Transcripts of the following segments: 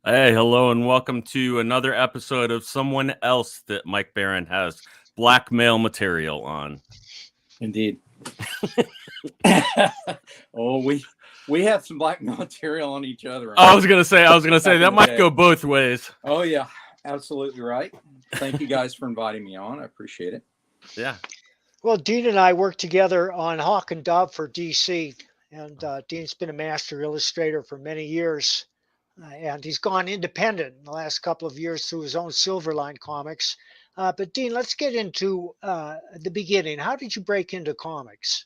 Hey, hello, and welcome to another episode of someone else that Mike Barron has blackmail material on. Indeed. Oh, we have some blackmail material on each other. I was gonna say that might go both ways. Oh yeah, absolutely right. Thank you guys for inviting me on. I appreciate it. Yeah. Well, Dean and I worked together on Hawk and Dove for DC, and Dean's been a master illustrator for many years, and he's gone independent in the last couple of years through his own Silverline comics. But Dean, let's get into the beginning. How did you break into comics?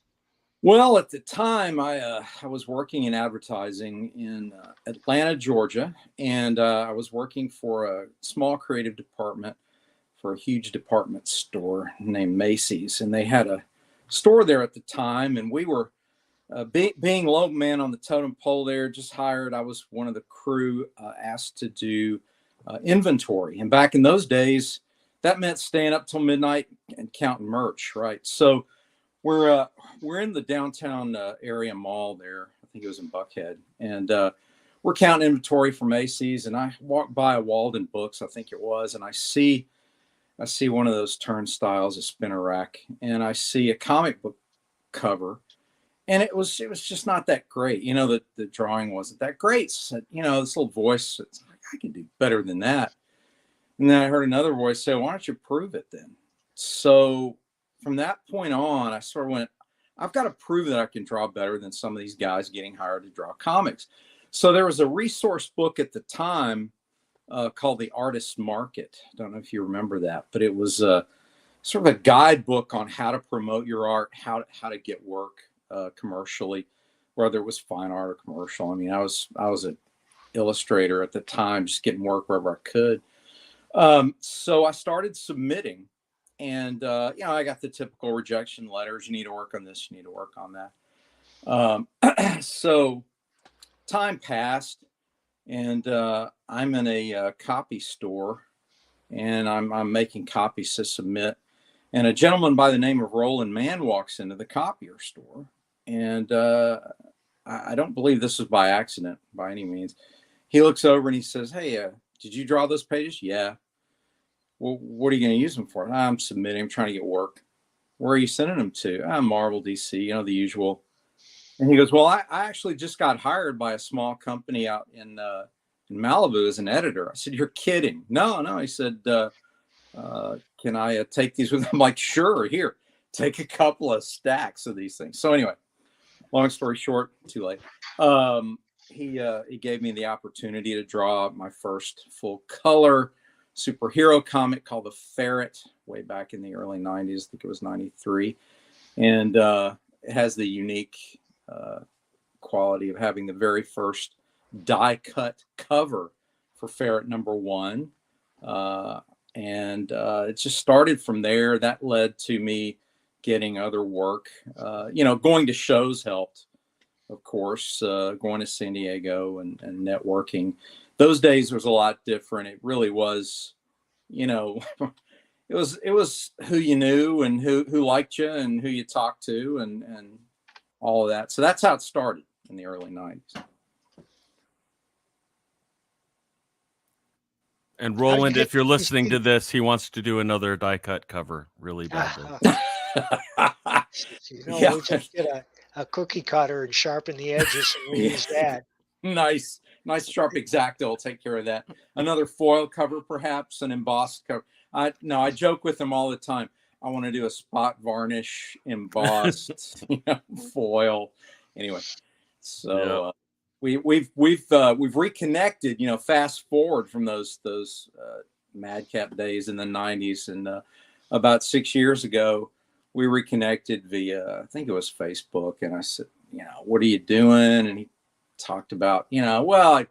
Well, at the time, I was working in advertising in Atlanta, Georgia, and I was working for a small creative department for a huge department store named Macy's, and they had a store there at the time, and we were being low man on the totem pole there, just hired. I was one of the crew asked to do inventory, and back in those days, that meant staying up till midnight and counting merch, right? So we're in the downtown area mall there. I think it was in Buckhead, and we're counting inventory for Macy's, and I walk by a Walden Books, I think it was, and I see one of those turnstiles, a spinner rack, and I see a comic book cover, and it was just not that great. You know, the drawing wasn't that great. So, you know, this little voice, it's like, I can do better than that. And then I heard another voice say, why don't you prove it then? So from that point on, I sort of went, I've got to prove that I can draw better than some of these guys getting hired to draw comics. So there was a resource book at the time called The Artist's Market. I don't know if you remember that, but it was sort of a guidebook on how to promote your art, how to get work commercially, whether it was fine art or commercial. I mean, I was an illustrator at the time, just getting work wherever I could. So I started submitting, and you know, I got the typical rejection letters. You need to work on this. You need to work on that. So time passed, and I'm in a copy store, and I'm making copies to submit. And a gentleman by the name of Roland Mann walks into the copier store, and I don't believe this was by accident by any means. He looks over and he says, "Hey, did you draw those pages?" "Yeah." "Well, what are you going to use them for?" "I'm submitting. I'm trying to get work." "Where are you sending them to?" "Marvel, DC, you know, the usual." And he goes, "Well, I actually just got hired by a small company out in Malibu as an editor." I said, "You're kidding." No. He said, "Can I take these with?" I'm like, "Sure, here, take a couple of stacks of these things." So anyway, long story short, too late. He gave me the opportunity to draw my first full color superhero comic called The Ferret way back in the early 90s. I think it was 93. And it has the unique quality of having the very first die cut cover for Ferret #1. And it just started from there. That led to me getting other work. You know, going to shows helped, of course, going to San Diego and networking. Those days was a lot different. It really was, you know, it was who you knew and who liked you and who you talked to and all of that. So that's how it started in the early 90s. And Roland, if you're listening to this, he wants to do another die cut cover really badly. You know, yeah. We just get a cookie cutter and sharpen the edges, and we'll use that. Nice sharp X-Acto will take care of that. Another foil cover, perhaps an embossed cover. I joke with them all the time. I want to do a spot varnish embossed, you know, foil. Anyway, so we've reconnected. You know, fast forward from those madcap days in the 90s, and about 6 years ago, we reconnected via, I think it was Facebook, and I said, you know, what are you doing? And he talked about, you know, well,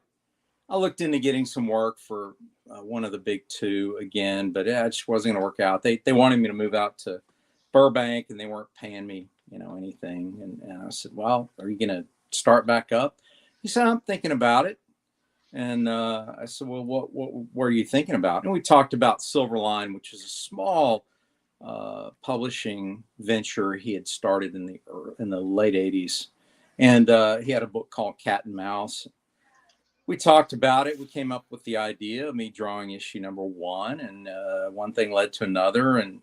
I looked into getting some work for one of the big two again, but it just wasn't going to work out. They wanted me to move out to Burbank, and they weren't paying me, you know, anything. And I said, well, are you going to start back up? He said, I'm thinking about it. And I said, well, what are you thinking about? And we talked about Silverline, which is a small publishing venture he had started in the late 80s. And he had a book called Cat and Mouse. we talked about it. We came up with the idea of me drawing issue number 1, and one thing led to another, and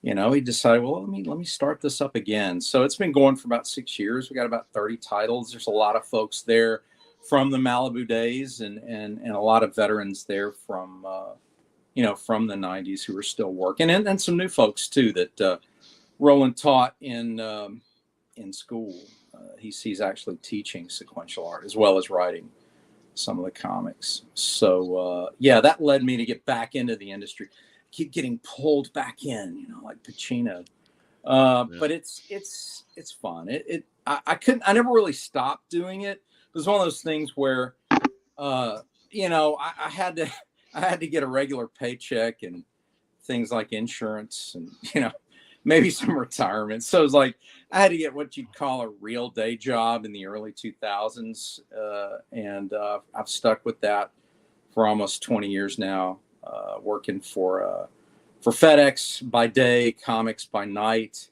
he decided, well, let me start this up again. So it's been going for about 6 years. We got about 30 titles. There's a lot of folks there from the Malibu days, and a lot of veterans there from from the 90s who are still working, and some new folks too that Roland taught in school. He's actually teaching sequential art as well as writing some of the comics. So that led me to get back into the industry. Keep getting pulled back in, like Pacino. But it's fun. I never really stopped doing it. It was one of those things where I had to get a regular paycheck and things like insurance and maybe some retirement. So it was like I had to get what you'd call a real day job in the early 2000s, and I've stuck with that for almost 20 years now. Working for FedEx by day, comics by night.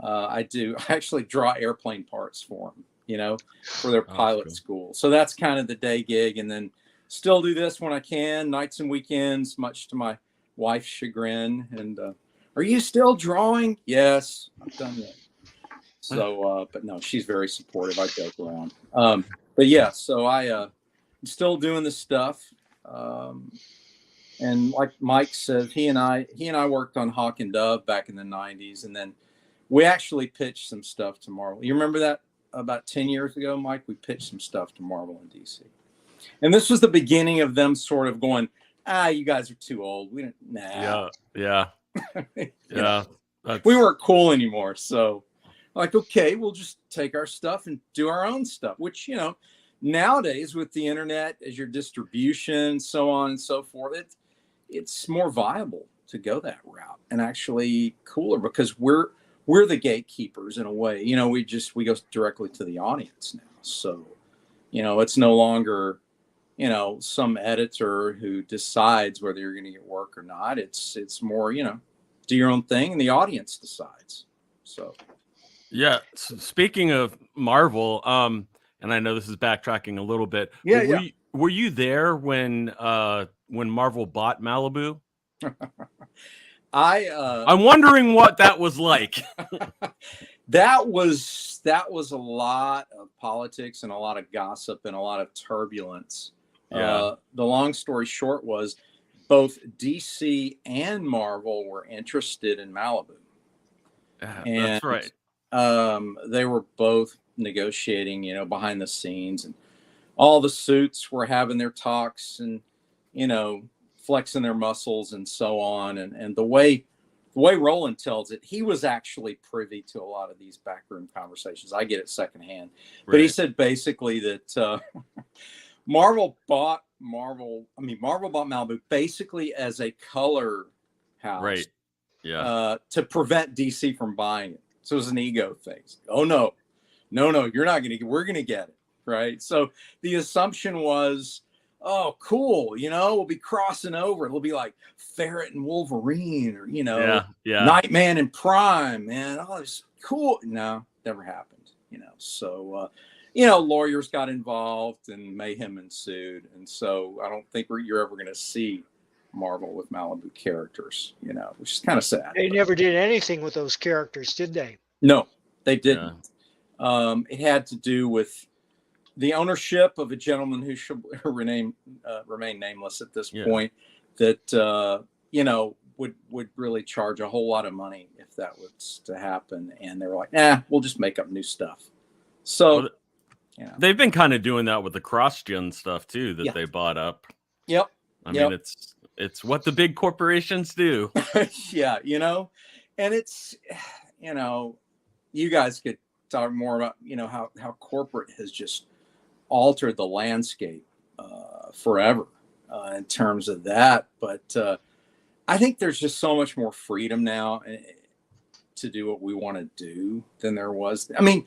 I actually draw airplane parts for them, for their pilot school. So that's kind of the day gig, and then still do this when I can, nights and weekends, much to my wife's chagrin. And are you still drawing? Yes, I'm done yet. So, but no, she's very supportive. I joke around. But yeah, so I'm still doing this stuff. And like Mike said, he and I worked on Hawk and Dove back in the 90s. And then we actually pitched some stuff to Marvel. You remember that about 10 years ago, Mike? We pitched some stuff to Marvel and DC. And this was the beginning of them sort of going, you guys are too old. We don't, nah. Yeah. Yeah. We weren't cool anymore. So like, okay, we'll just take our stuff and do our own stuff, which, nowadays with the internet as your distribution, so on and so forth, it's more viable to go that route, and actually cooler because we're the gatekeepers in a way. We go directly to the audience now. So, it's no longer, some editor who decides whether you're going to get work or not. It's more, do your own thing and the audience decides. So. Yeah. So speaking of Marvel, and I know this is backtracking a little bit. Yeah. Were you there when Marvel bought Malibu? I'm wondering what that was like. That was a lot of politics and a lot of gossip and a lot of turbulence. Yeah. The long story short was both DC and Marvel were interested in Malibu. That's right. They were both negotiating, behind the scenes, and all the suits were having their talks and, flexing their muscles and so on. And the way Roland tells it, he was actually privy to a lot of these backroom conversations. I get it secondhand, but he said basically that Marvel bought Malibu basically as a color house, right? Yeah, to prevent DC from buying it. So it was an ego thing. Oh no, you're not going to. We're going to get it, right? So the assumption was, oh, cool. We'll be crossing over. It'll be like Ferret and Wolverine, or Nightman and Prime, man. Oh, it's cool. No, never happened. So lawyers got involved and mayhem ensued, and so I don't think you're ever going to see Marvel with Malibu characters, which is kind of sad. They never did anything with those characters, did they? No, they didn't. Yeah. It had to do with the ownership of a gentleman who should remain nameless at this point, that would really charge a whole lot of money if that was to happen. And they were like, we'll just make up new stuff. So they've been kind of doing that with the cross-gen stuff too that they bought up. Yep. I mean, it's what the big corporations do. Yeah, and it's, you guys could talk more about, how corporate has just altered the landscape forever in terms of that. But I think there's just so much more freedom now to do what we want to do than there was. I mean,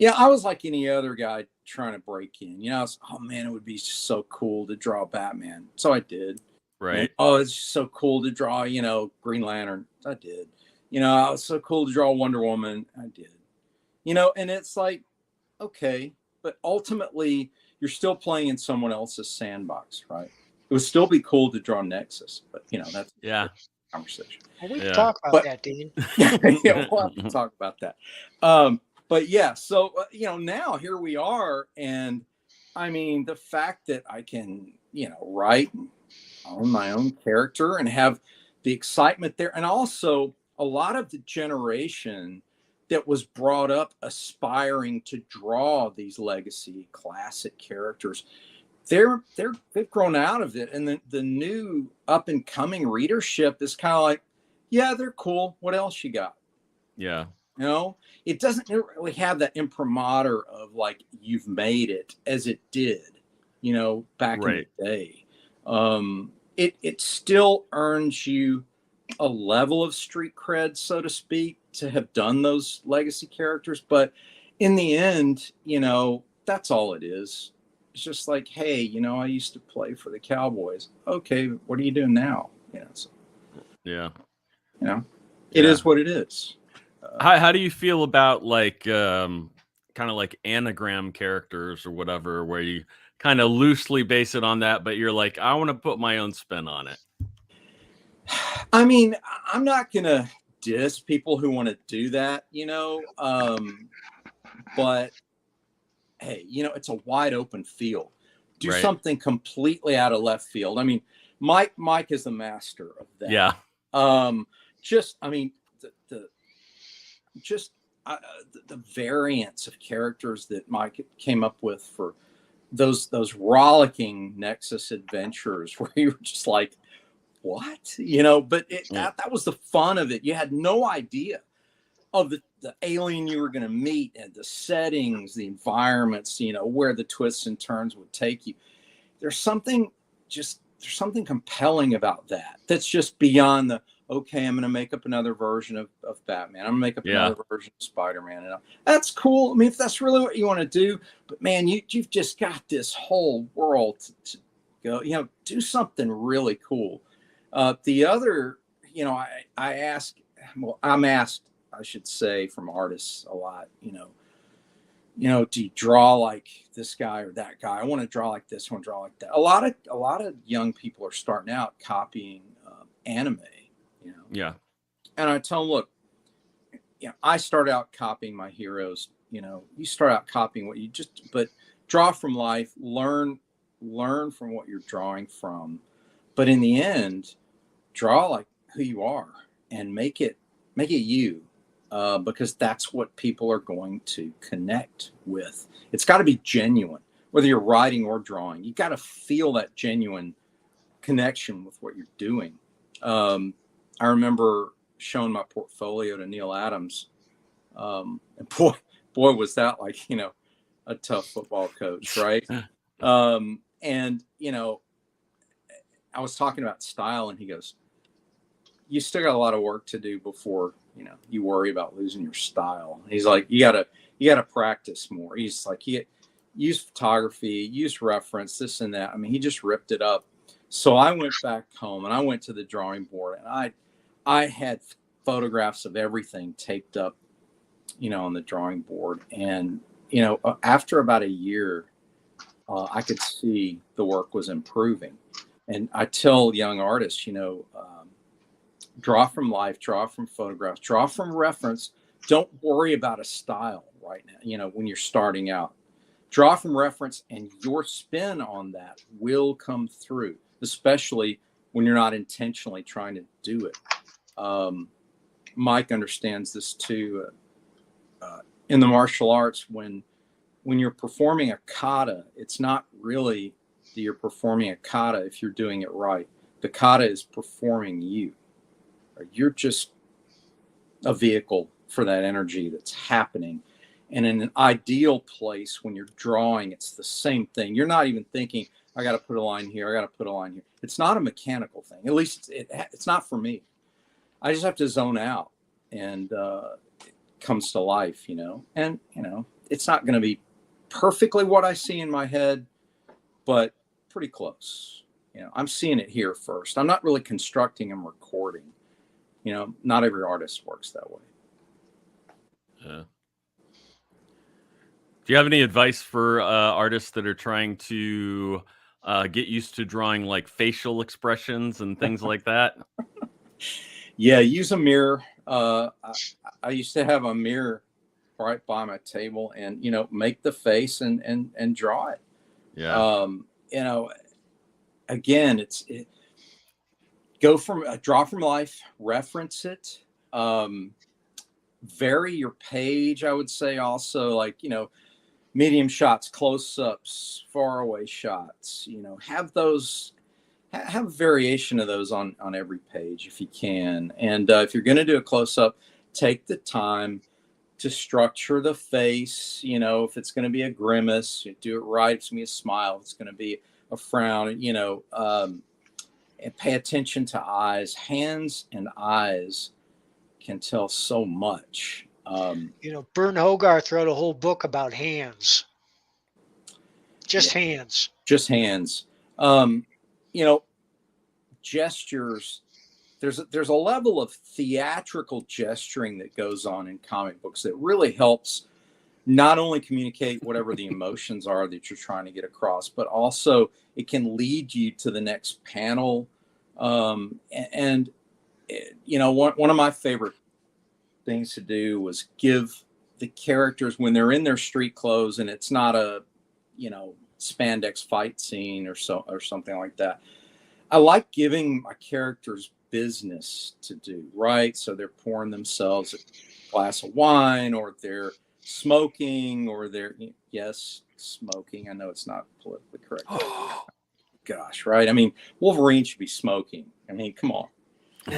I was like any other guy trying to break in. I was, oh man, it would be so cool to draw Batman. So I did. Right. And, oh, it's so cool to draw, Green Lantern. I did. It was so cool to draw Wonder Woman. I did. And it's like, okay, but ultimately, you're still playing in someone else's sandbox, right? It would still be cool to draw Nexus, but that's Yeah. a conversation. Well, we can talk about that, Dean. Yeah, we'll have to talk about that. But yeah, so now here we are, and I mean the fact that I can write and own my own character and have the excitement there, and also a lot of the generation that was brought up aspiring to draw these legacy classic characters, they've grown out of it, and the new up and coming readership is kind of like, yeah, they're cool. What else you got? Yeah. It doesn't really have that imprimatur of like you've made it as it did, back in the day. It still earns you a level of street cred, so to speak, to have done those legacy characters. But in the end, that's all it is. It's just like, hey, I used to play for the Cowboys. Okay, what are you doing now? So, yeah. It is what it is. How do you feel about like kind of like anagram characters or whatever, where you kind of loosely base it on that, but you're like, I want to put my own spin on it? I mean, I'm not going to diss people who want to do that, but hey, it's a wide open field. Do something completely out of left field. I mean, Mike is the master of that. Yeah. The variants of characters that Mike came up with for those rollicking Nexus adventures where you were just like, what? But that was the fun of it. You had no idea of the alien you were going to meet and the settings, the environments, where the twists and turns would take you. There's something compelling about that. That's just beyond the, okay, I'm going to make up another version of Batman. I'm going to make up another version of Spider-Man. And that's cool. I mean, if that's really what you want to do, but man, you've just got this whole world to go, do something really cool. The other, I'm asked, I should say, from artists a lot, do you draw like this guy or that guy? I want to draw like this, I want to draw like that. A lot of young people are starting out copying anime, Yeah. And I tell them, look, I start out copying my heroes. You start out copying but draw from life, learn from what you're drawing from. But in the end, draw like who you are and make it you, because that's what people are going to connect with. It's got to be genuine, whether you're writing or drawing. You got to feel that genuine connection with what you're doing. I remember showing my portfolio to Neil Adams, and boy, was that like a tough football coach, right? And I was talking about style, and he goes, you still got a lot of work to do before, you worry about losing your style. He's like, you gotta practice more. He's like, use photography, use reference, this and that. I mean, he just ripped it up. So I went back home and I went to the drawing board, and I had photographs of everything taped up, on the drawing board. And, after about a year, I could see the work was improving. And I tell young artists, draw from life, draw from photographs, draw from reference. Don't worry about a style right now, when you're starting out. Draw from reference, and your spin on that will come through, especially when you're not intentionally trying to do it. Mike understands this too. In the martial arts, when you're performing a kata, it's not really that you're performing a kata if you're doing it right. The kata is performing you. You're just a vehicle for that energy that's happening. And in an ideal place, when you're drawing, it's the same thing. You're not even thinking, I got to put a line here, I got to put a line here. It's not a mechanical thing. At least it's not for me. I just have to zone out, and it comes to life, And, it's not going to be perfectly what I see in my head, but pretty close. I'm seeing it here first. I'm not really constructing and recording. Not every artist works that way. Do Do you have any advice for artists that are trying to get used to drawing like facial expressions and things like that? Yeah, use a mirror. I used to have a mirror right by my table, and make the face and draw it. Yeah. Again, go from draw from life, reference it, vary your page. I would say also, like, medium shots, close-ups, faraway shots. Have those. Have a variation of those on every page if you can. And if you're going to do a close-up, take the time to structure the face. If it's going to be a grimace, you do it right. If it's going to be a smile, if it's going to be a frown, and pay attention to eyes. Hands and eyes can tell so much. Bern Hogarth wrote a whole book about hands. Just hands. Just hands. Gestures. There's a level of theatrical gesturing that goes on in comic books that really helps not only communicate whatever the emotions are that you're trying to get across, but also it can lead you to the next panel. One of my favorite things to do was give the characters, when they're in their street clothes and it's not a spandex fight scene or something like that, I like giving my characters business to do, right? So they're pouring themselves a glass of wine, or they're smoking, or they're smoking. I know it's not politically correct. Gosh, right? I mean, Wolverine should be smoking. I mean, come on.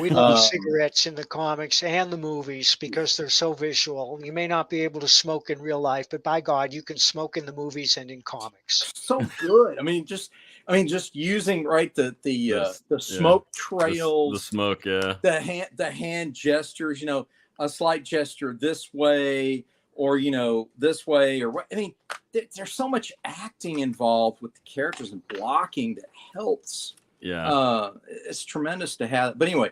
We love cigarettes in the comics and the movies because they're so visual. You may not be able to smoke in real life, but by God, you can smoke in the movies and in comics. So good. I mean, just using the smoke trails, the smoke, the hand gestures. A slight gesture this way, or this way, or what. I mean, there's so much acting involved with the characters and blocking that helps. Yeah. It's tremendous to have. But anyway,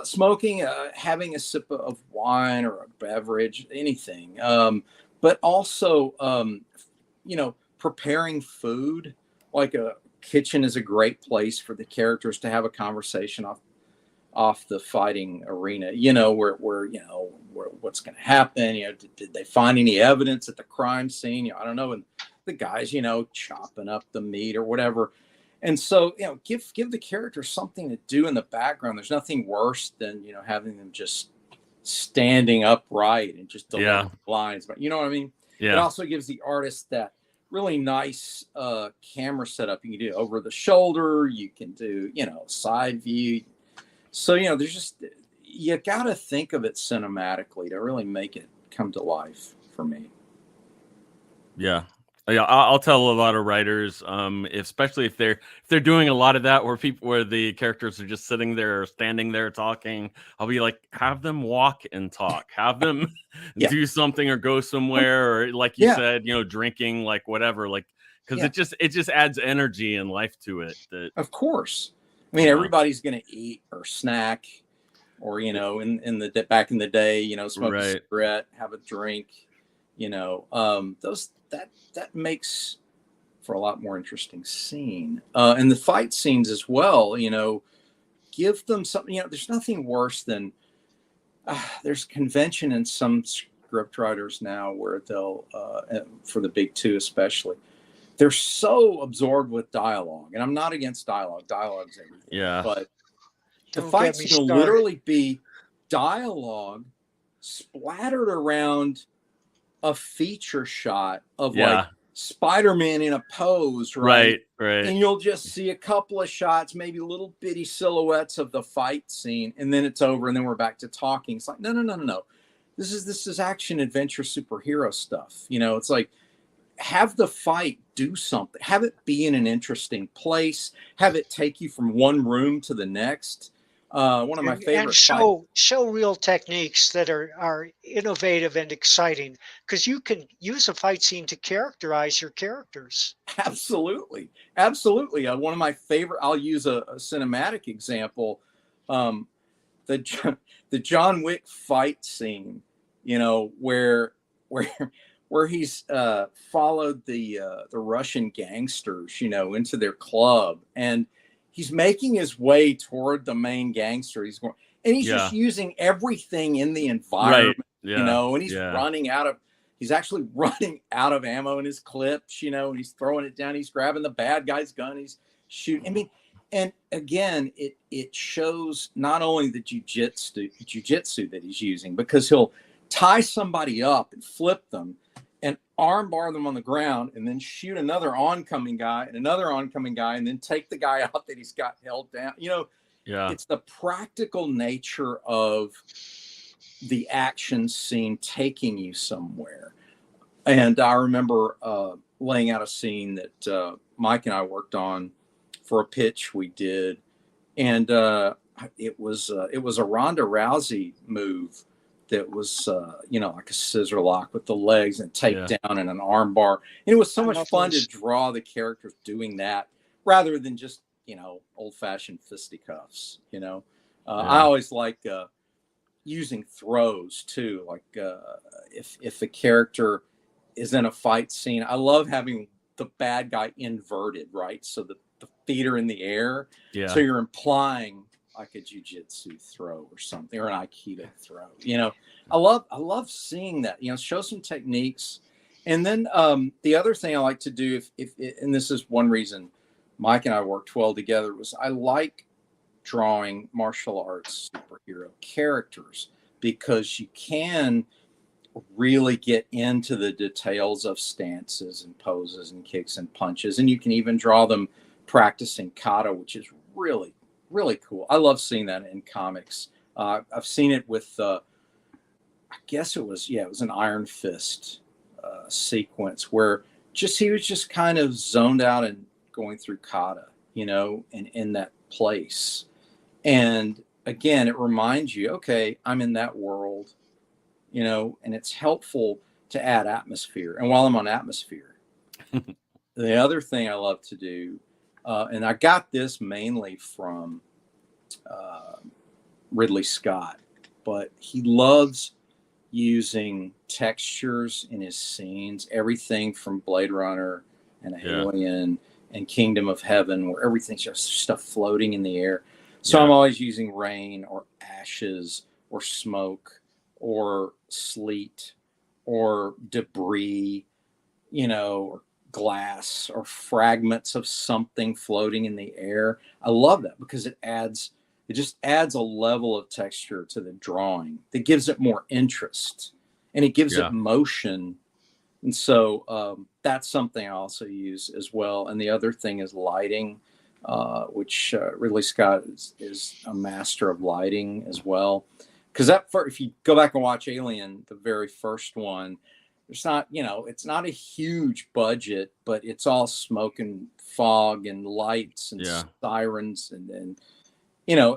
smoking, having a sip of wine or a beverage, anything. But also, preparing food. Like a kitchen is a great place for the characters to have a conversation off the fighting arena. Where what's going to happen. Did they find any evidence at the crime scene? I don't know. And the guys, chopping up the meat or whatever. And so, give the characters something to do in the background. There's nothing worse than, having them just standing upright and just delivering lines. But you know what I mean? Yeah. It also gives the artist that really nice camera setup. You can do over the shoulder. You can do, side view. So, you got to think of it cinematically to really make it come to life for me. Yeah. Yeah, I'll tell a lot of writers, especially if they're doing a lot of that where the characters are just sitting there or standing there talking. I'll be like, have them walk and talk, have them do something or go somewhere, or like you said, drinking, like whatever, like, because it just adds energy and life to it. Of course, I mean everybody's gonna eat or snack, or in the back in the day, smoke a cigarette, have a drink, that makes for a lot more interesting scene. And the fight scenes as well, give them something. There's nothing worse than there's convention in some script writers now where they'll, for the big two especially, they're so absorbed with dialogue. And I'm not against dialogue. Dialogue's everything. Yeah. But the fights will literally be dialogue splattered around a feature shot of like Spider-Man in a pose, right? Right. And you'll just see a couple of shots, maybe little bitty silhouettes of the fight scene, and then it's over, and then we're back to talking. It's like, no. This is action adventure superhero stuff. It's like, have the fight do something. Have it be in an interesting place. Have it take you from one room to the next. One of my favorite. And show real techniques that are innovative and exciting, because you can use a fight scene to characterize your characters. Absolutely. One of my favorite. I'll use a cinematic example. The John Wick fight scene. Where where he's followed the Russian gangsters, you know, into their club, and he's making his way toward the main gangster. He's going, and he's just using everything in the environment, you know, and he's he's actually running out of ammo in his clips, you know, and he's throwing it down. He's grabbing the bad guy's gun. He's shooting. I mean, and again, it shows not only the jujitsu that he's using, because he'll tie somebody up and flip them and armbar them on the ground, and then shoot another oncoming guy and another oncoming guy, and then take the guy out that he's got held down. You know, it's the practical nature of the action scene taking you somewhere. And I remember laying out a scene that Mike and I worked on for a pitch we did, and it was a Ronda Rousey move that was you know, like a scissor lock with the legs and takedown and an arm bar. And it was so much fun to draw the characters doing that rather than just, you know, old-fashioned fisticuffs. You know, I always like using throws too. Like if a character is in a fight scene, I love having the bad guy inverted, right? So the feet are in the air. So you're implying like a jujitsu throw or something, or an aikido throw. You know, I love seeing that. You know, show some techniques. And then the other thing I like to do, and this is one reason Mike and I worked well together, was I like drawing martial arts superhero characters, because you can really get into the details of stances and poses and kicks and punches, and you can even draw them practicing kata, which is really, really cool. I love seeing that in comics. I've seen it with I guess it was an Iron Fist sequence where he was just kind of zoned out and going through kata, you know, and in that place. And again, it reminds you, okay, I'm in that world, you know, and it's helpful to add atmosphere. And while I'm on atmosphere, the other thing I love to do, and I got this mainly from Ridley Scott, but he loves using textures in his scenes, everything from Blade Runner and Alien and Kingdom of Heaven, where everything's just stuff floating in the air. So I'm always using rain or ashes or smoke or sleet or debris, you know, or glass or fragments of something floating in the air. I love that because it just adds a level of texture to the drawing that gives it more interest, and it gives it motion. And so that's something I also use as well. And the other thing is lighting, which Ridley Scott is a master of lighting as well. Because if you go back and watch Alien, the very first one, it's not a huge budget, but it's all smoke and fog and lights and sirens and you know,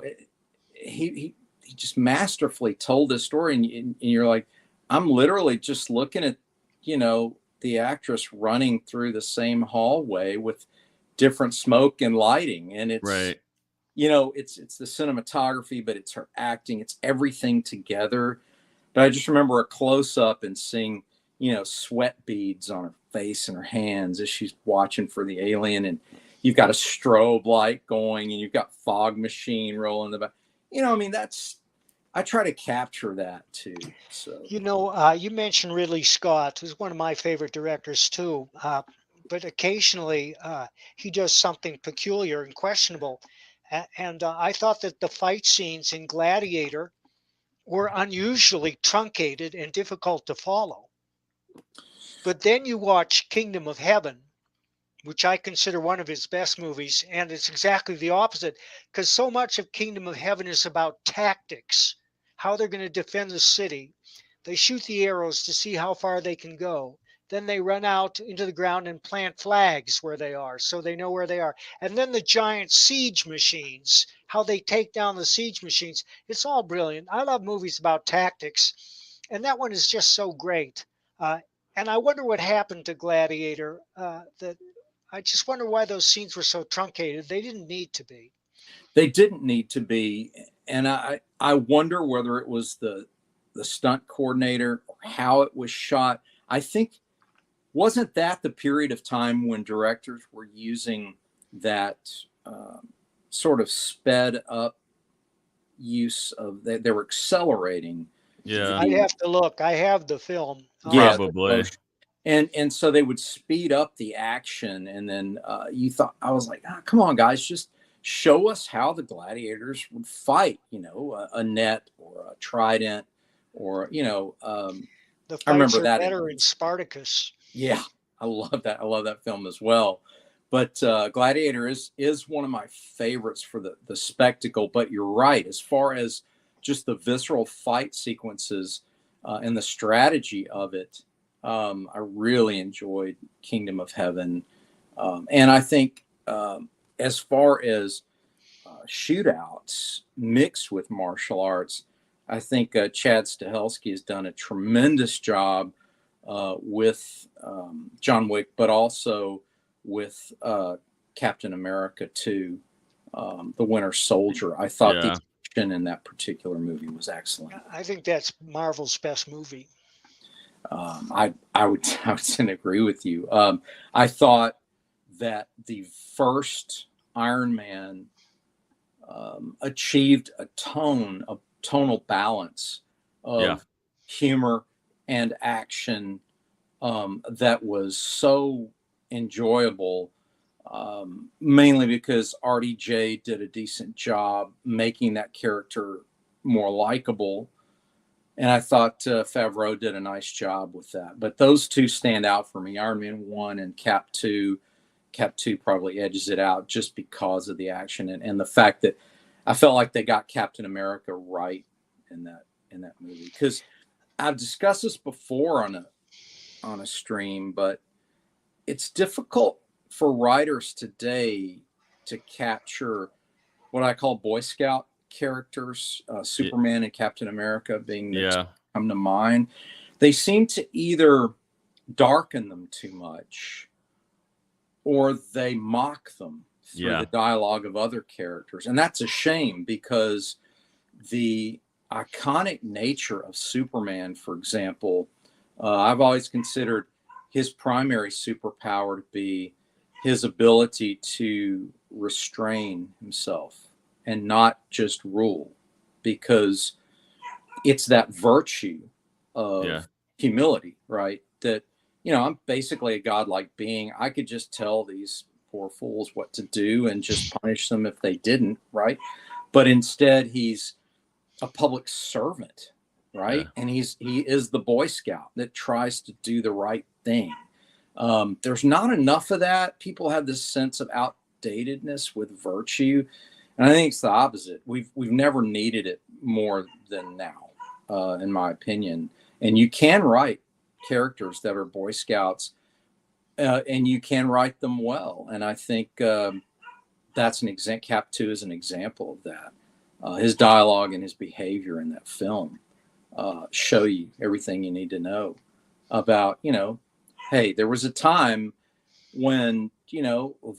he just masterfully told this story, and you're like, I'm literally just looking at, you know, the actress running through the same hallway with different smoke and lighting, and it's you know, it's the cinematography, but it's her acting, it's everything together. But I just remember a close up and seeing, you know, sweat beads on her face and her hands as she's watching for the alien, and you've got a strobe light going, and you've got fog machine rolling in the back. You know, I mean, I try to capture that too. So, you know, you mentioned Ridley Scott, who's one of my favorite directors too. But occasionally he does something peculiar and questionable. And I thought that the fight scenes in Gladiator were unusually truncated and difficult to follow. But then you watch Kingdom of Heaven, which I consider one of his best movies, and it's exactly the opposite, because so much of Kingdom of Heaven is about tactics, how they're going to defend the city. They shoot the arrows to see how far they can go. Then they run out into the ground and plant flags where they are, so they know where they are. And then the giant siege machines, how they take down the siege machines. It's all brilliant. I love movies about tactics, and that one is just so great. And I wonder what happened to Gladiator. I just wonder why those scenes were so truncated. They didn't need to be. They didn't need to be. And I wonder whether it was the stunt coordinator or how it was shot. I think, wasn't that the period of time when directors were using that sort of sped up use of, they were accelerating. Yeah, I'd have to look. I have the film. Yeah, probably. and so they would speed up the action, and then I was like, come on, guys, just show us how the gladiators would fight. A net or a trident, or The I remember fights are that. better in Spartacus. Yeah, I love that. I love that film as well. But Gladiator is one of my favorites for the spectacle. But you're right, as far as just the visceral fight sequences and the strategy of it, I really enjoyed Kingdom of Heaven. And I think as far as shootouts mixed with martial arts, I think Chad Stahelski has done a tremendous job with John Wick, but also with Captain America 2, The Winter Soldier. I thought the action in that particular movie was excellent. I think that's Marvel's best movie. I would agree with you. I thought that the first Iron Man achieved a tonal balance of humor and action that was so enjoyable, mainly because RDJ did a decent job making that character more likable. And I thought Favreau did a nice job with that. But those two stand out for me, Iron Man 1 and Cap 2. Cap 2 probably edges it out just because of the action and the fact that I felt like they got Captain America right in that movie. Because I've discussed this before on a stream, but it's difficult for writers today to capture what I call Boy Scout characters, Superman and Captain America being the two come to mind. They seem to either darken them too much or they mock them through the dialogue of other characters. And that's a shame, because the iconic nature of Superman, for example, I've always considered his primary superpower to be his ability to restrain himself and not just rule, because it's that virtue of humility, right? That, I'm basically a godlike being. I could just tell these poor fools what to do and just punish them if they didn't, right? But instead, he's a public servant, right? And he is the Boy Scout that tries to do the right thing. There's not enough of that. People have this sense of outdatedness with virtue, and I think it's the opposite. We've never needed it more than now, in my opinion. And you can write characters that are Boy Scouts, and you can write them well. And I think that's an example. Cap 2 is an example of that. His dialogue and his behavior in that film show you everything you need to know about, hey, there was a time when,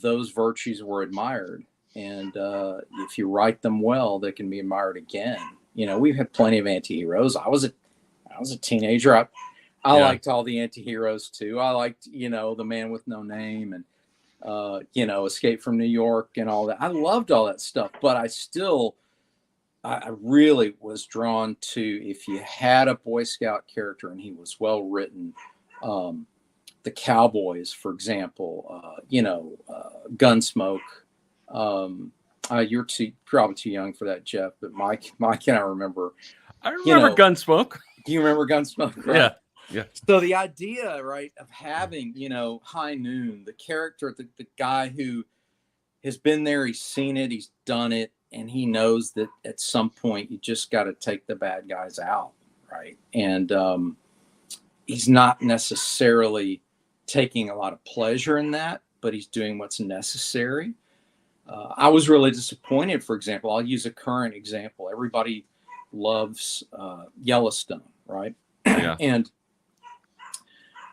those virtues were admired. And if you write them well, they can be admired again. We've had plenty of anti-heroes. I was a teenager. I liked all the anti-heroes too. I liked, The Man with No Name and, Escape from New York and all that. I loved all that stuff, but I really was drawn to, if you had a Boy Scout character and he was well written, the Cowboys, for example, Gunsmoke. You're probably too young for that, Jeff, but Mike and I remember. I remember Gunsmoke. Do you remember Gunsmoke? Right? Yeah. So the idea, right, of having, High Noon, the character, the guy who has been there, he's seen it, he's done it, and he knows that at some point you just got to take the bad guys out, right? And he's not necessarily taking a lot of pleasure in that, but he's doing what's necessary. I was really disappointed, for example. I'll use a current example. Everybody loves Yellowstone, right? Yeah. And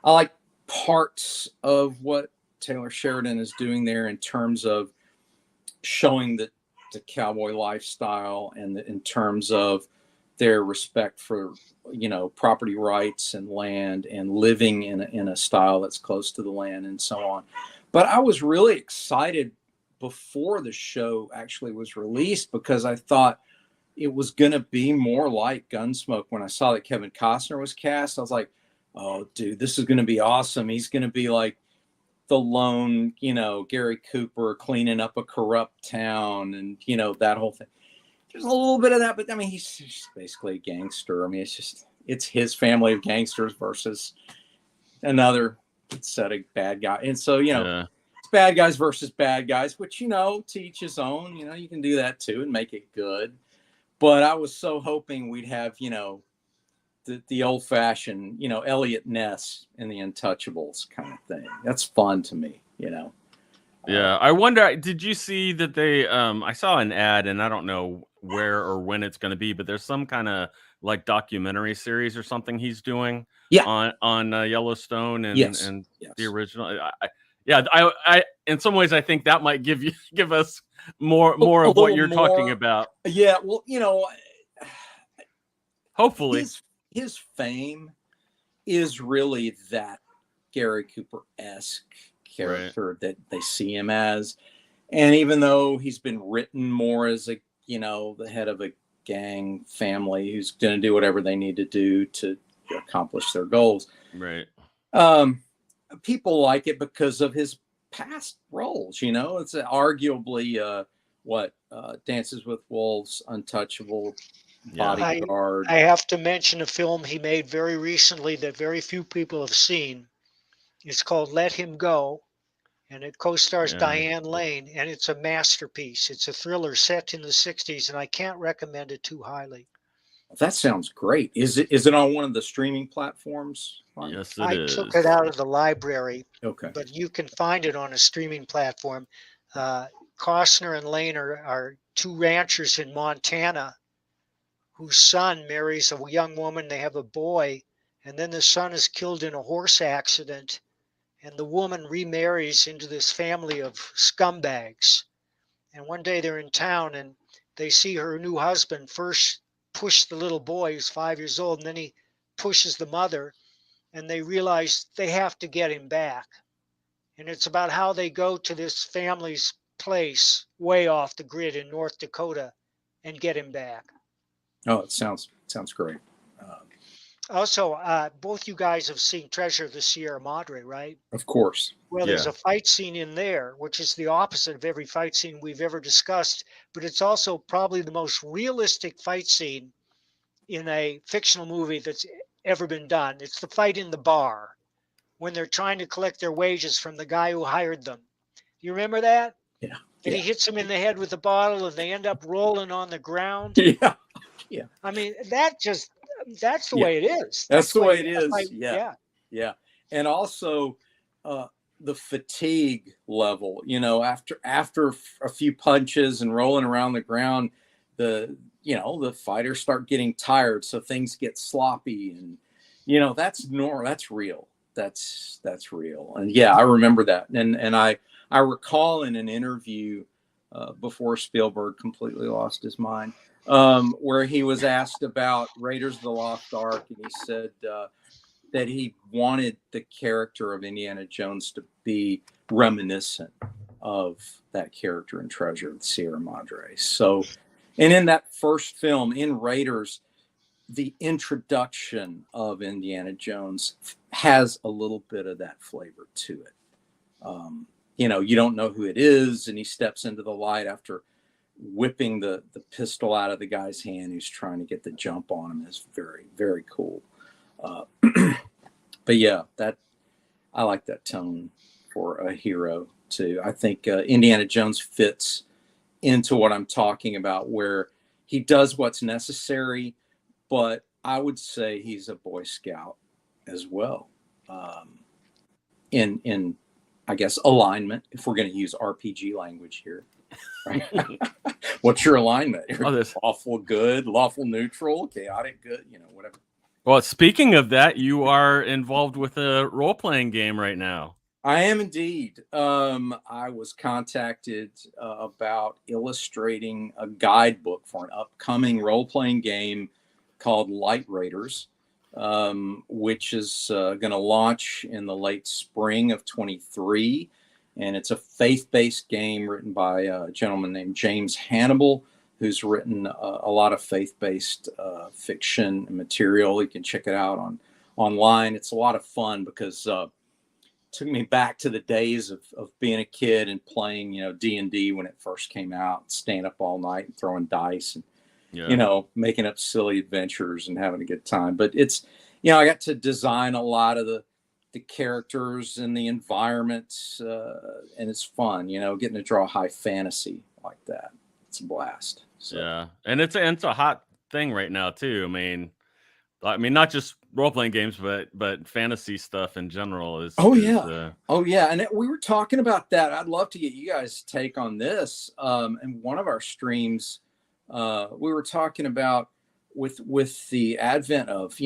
I like parts of what Taylor Sheridan is doing there in terms of showing the cowboy lifestyle, and in terms of their respect for, property rights and land and living in a style that's close to the land and so on. But I was really excited before the show actually was released because I thought it was going to be more like Gunsmoke. When I saw that Kevin Costner was cast, I was like, oh, dude, this is going to be awesome. He's going to be like the lone, Gary Cooper cleaning up a corrupt town and, that whole thing. There's a little bit of that, but I mean, he's just basically a gangster. I mean, it's his family of gangsters versus another set of bad guys. And so, it's bad guys versus bad guys, which, to each his own, you can do that too and make it good. But I was so hoping we'd have, the old fashioned, Elliot Ness in the Untouchables kind of thing. That's fun to me, Yeah, I wonder, did you see that they I saw an ad, and I don't know where or when it's going to be, but there's some kind of like documentary series or something he's doing on Yellowstone and yes. the original. I in some ways I think that might give us more of what you're talking about. Yeah, well, hopefully his fame is really that Gary Cooper-esque character that they see him as. And even though he's been written more as a, the head of a gang family who's going to do whatever they need to do to accomplish their goals. Right. People like it because of his past roles, it's arguably Dances with Wolves, Untouchable, Bodyguard. I have to mention a film he made very recently that very few people have seen. It's called Let Him Go, and it co-stars Diane Lane, and it's a masterpiece. It's a thriller set in the 60s, and I can't recommend it too highly. That sounds great. Is it on one of the streaming platforms? Yes, I took it out of the library. Okay. But you can find it on a streaming platform. Costner and Lane are two ranchers in Montana whose son marries a young woman. They have a boy, and then the son is killed in a horse accident, and the woman remarries into this family of scumbags. And one day they're in town, and they see her new husband first push the little boy who's 5 years old, and then he pushes the mother, and they realize they have to get him back. And it's about how they go to this family's place way off the grid in North Dakota and get him back. Oh, it sounds great. Also, both you guys have seen Treasure of the Sierra Madre, right? Of course. Well, there's a fight scene in there, which is the opposite of every fight scene we've ever discussed, but it's also probably the most realistic fight scene in a fictional movie that's ever been done. It's the fight in the bar when they're trying to collect their wages from the guy who hired them. You remember that? Yeah. And he hits them in the head with the bottle, and they end up rolling on the ground. Yeah. I mean, that's the way it is. That's the way it is. Yeah. And also the fatigue level, after a few punches and rolling around the ground, the fighters start getting tired, so things get sloppy, and that's normal. That's real. That's real. And I remember that. And I recall in an interview before Spielberg completely lost his mind, where he was asked about Raiders of the Lost Ark, and he said that he wanted the character of Indiana Jones to be reminiscent of that character in Treasure of the Sierra Madre. So, and in that first film, in Raiders, the introduction of Indiana Jones has a little bit of that flavor to it. You don't know who it is, and he steps into the light after whipping the pistol out of the guy's hand who's trying to get the jump on him. Is very, very cool. But I like that tone for a hero too. I think Indiana Jones fits into what I'm talking about, where he does what's necessary, but I would say he's a Boy Scout as well. In I guess alignment, if we're going to use RPG language here. Right? What's your alignment? Lawful good, lawful neutral, chaotic good, whatever. Well, speaking of that, you are involved with a role-playing game right now. I am indeed. I was contacted about illustrating a guidebook for an upcoming role-playing game called Light Raiders, which is going to launch in the late spring of 23. And it's a faith-based game written by a gentleman named James Hannibal, who's written a lot of faith-based fiction material. You can check it out online. It's a lot of fun because it took me back to the days of being a kid and playing, D&D when it first came out, staying up all night and throwing dice and, making up silly adventures and having a good time. But it's, I got to design a lot of the characters and the environments, and it's fun, getting to draw high fantasy like that. It's a blast. So. Yeah, and it's a hot thing right now too. I mean, not just role playing games, but fantasy stuff in general is. Oh yeah, and we were talking about that. I'd love to get you guys' take on this. In one of our streams, we were talking about with the advent of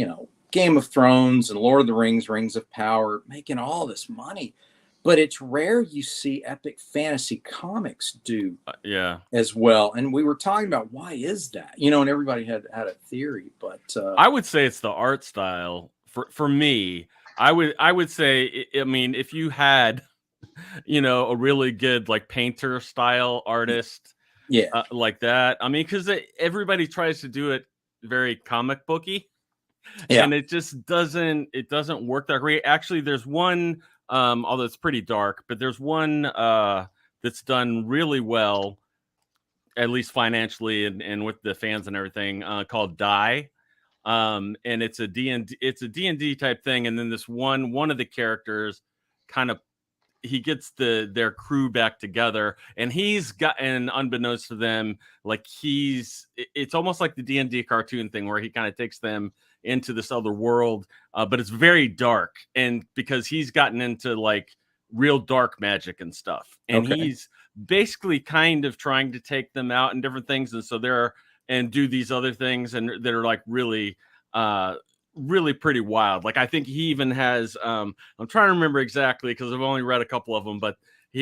Game of Thrones and Lord of the Rings, Rings of Power, making all this money. But it's rare you see epic fantasy comics do as well. And we were talking about why is that? And everybody had a theory. But I would say it's the art style. For me, I would say, if you had, a really good like painter style artist, like that. Because everybody tries to do it very comic booky. Yeah. And it just doesn't work that great. Actually, there's one, although it's pretty dark, but there's one that's done really well, at least financially and with the fans and everything, called Die. And it's a D&D type thing. And then this one of the characters he gets their crew back together, and unbeknownst to them, like it's almost like the D&D cartoon thing where he kind of takes them into this other world, but it's very dark, and because he's gotten into like real dark magic and stuff, and he's basically kind of trying to take them out and different things, and so do these other things and that are like really pretty wild. Like I think he even has I'm trying to remember exactly because I've only read a couple of them, but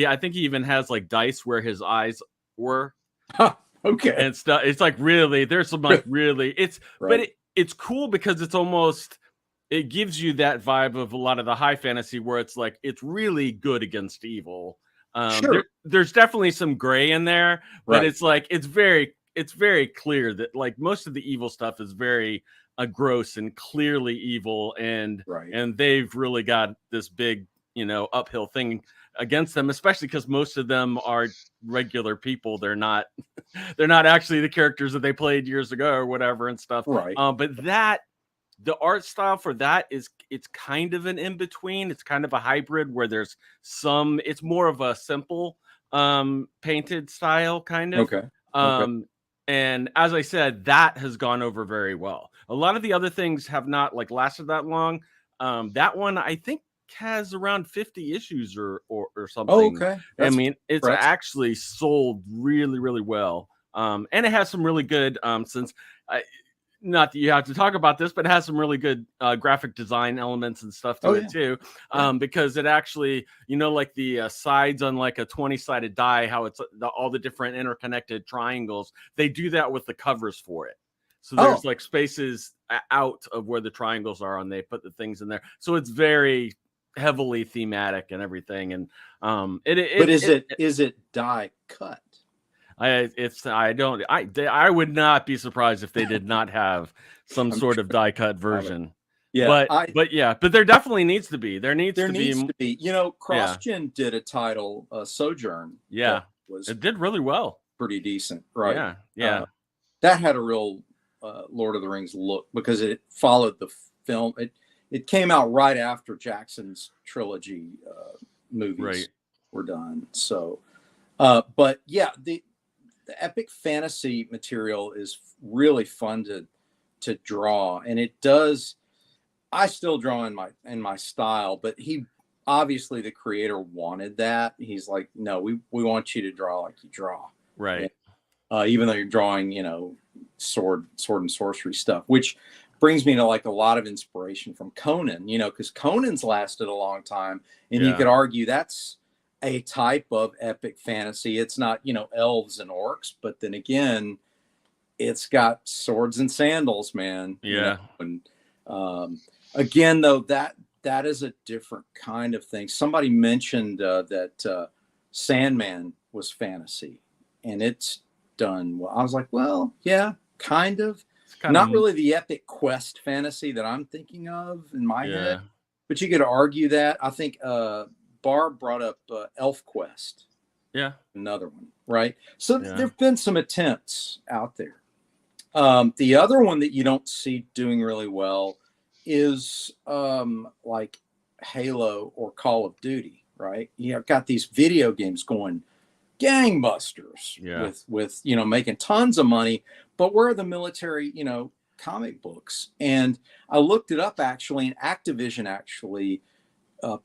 I think he even has like dice where his eyes were. And stuff. It's like really, there's some like really, it's right. But it's cool because it gives you that vibe of a lot of the high fantasy where it's like it's really good against evil. Sure. There's definitely some gray in there, but it's like it's very clear that like most of the evil stuff is very gross and clearly evil, and they've really got this big uphill thing against them, especially because most of them are regular people. They're not actually the characters that they played years ago or whatever and stuff. But the art style for that it's kind of an in-between. It's kind of a hybrid where it's more of a simple painted style kind of. And as I said, that has gone over very well. A lot of the other things have not like lasted that long. That one I think has around 50 issues or something. It's actually sold really, really well. And it has some really good not that you have to talk about this, but it has some really good graphic design elements and stuff to it too. Because it actually, like the sides on like a 20-sided die, how it's all the different interconnected triangles. They do that with the covers for it. So there's like spaces out of where the triangles are, and they put the things in there. So it's very heavily thematic and everything. And is it die cut? I would not be surprised if they did not have some sort of die cut version. But there definitely needs to be. There needs to be. CrossGen did a title, Sojourn. Yeah, it did really well. Pretty decent, right? Yeah. That had a real Lord of the Rings look because it followed the film. It came out right after Jackson's trilogy movies were done. So, but yeah, the epic fantasy material is really fun to draw, and it does. I still draw in my style, but he obviously the creator wanted that. He's like, no, we want you to draw like you draw, right? Even though you're drawing, sword and sorcery stuff, which brings me to like a lot of inspiration from Conan, because Conan's lasted a long time, and you could argue that's a type of epic fantasy. It's not, elves and orcs, but then again, it's got swords and sandals, man. Yeah. And again, though, that is a different kind of thing. Somebody mentioned that Sandman was fantasy, and it's done well. I was like, well, yeah, kind of. Not really the epic quest fantasy that I'm thinking of in my head, but you could argue that. I think Barb brought up Elf Quest. Yeah. Another one, right? So there've been some attempts out there. The other one that you don't see doing really well is like Halo or Call of Duty, right? You've got these video games going gangbusters with making tons of money, but where are the military, comic books? And I looked it up actually, and Activision actually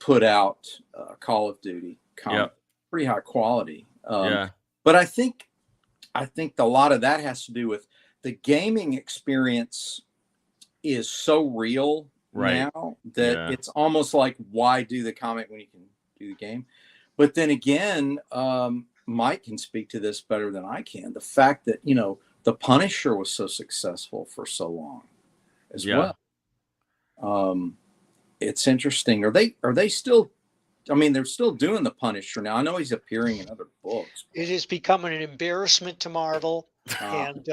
put out Call of Duty comic, pretty high quality. But I think a lot of that has to do with the gaming experience is so real now that it's almost like, why do the comic when you can do the game? But then again, Mike can speak to this better than I can. The fact that, the Punisher was so successful for so long as well. It's interesting. Are they still, they're still doing the Punisher now. I know he's appearing in other books. It has become an embarrassment to Marvel, and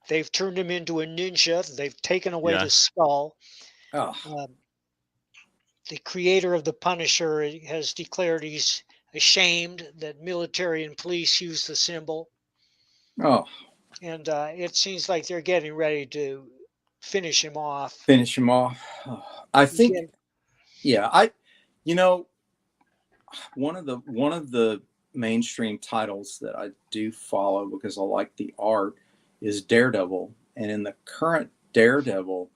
they've turned him into a ninja. They've taken away the skull. The creator of the Punisher has declared he's ashamed that military and police use the symbol. And it seems like they're getting ready to finish him off. I think, one of the mainstream titles that I do follow because I like the art is Daredevil. And in the current Daredevil,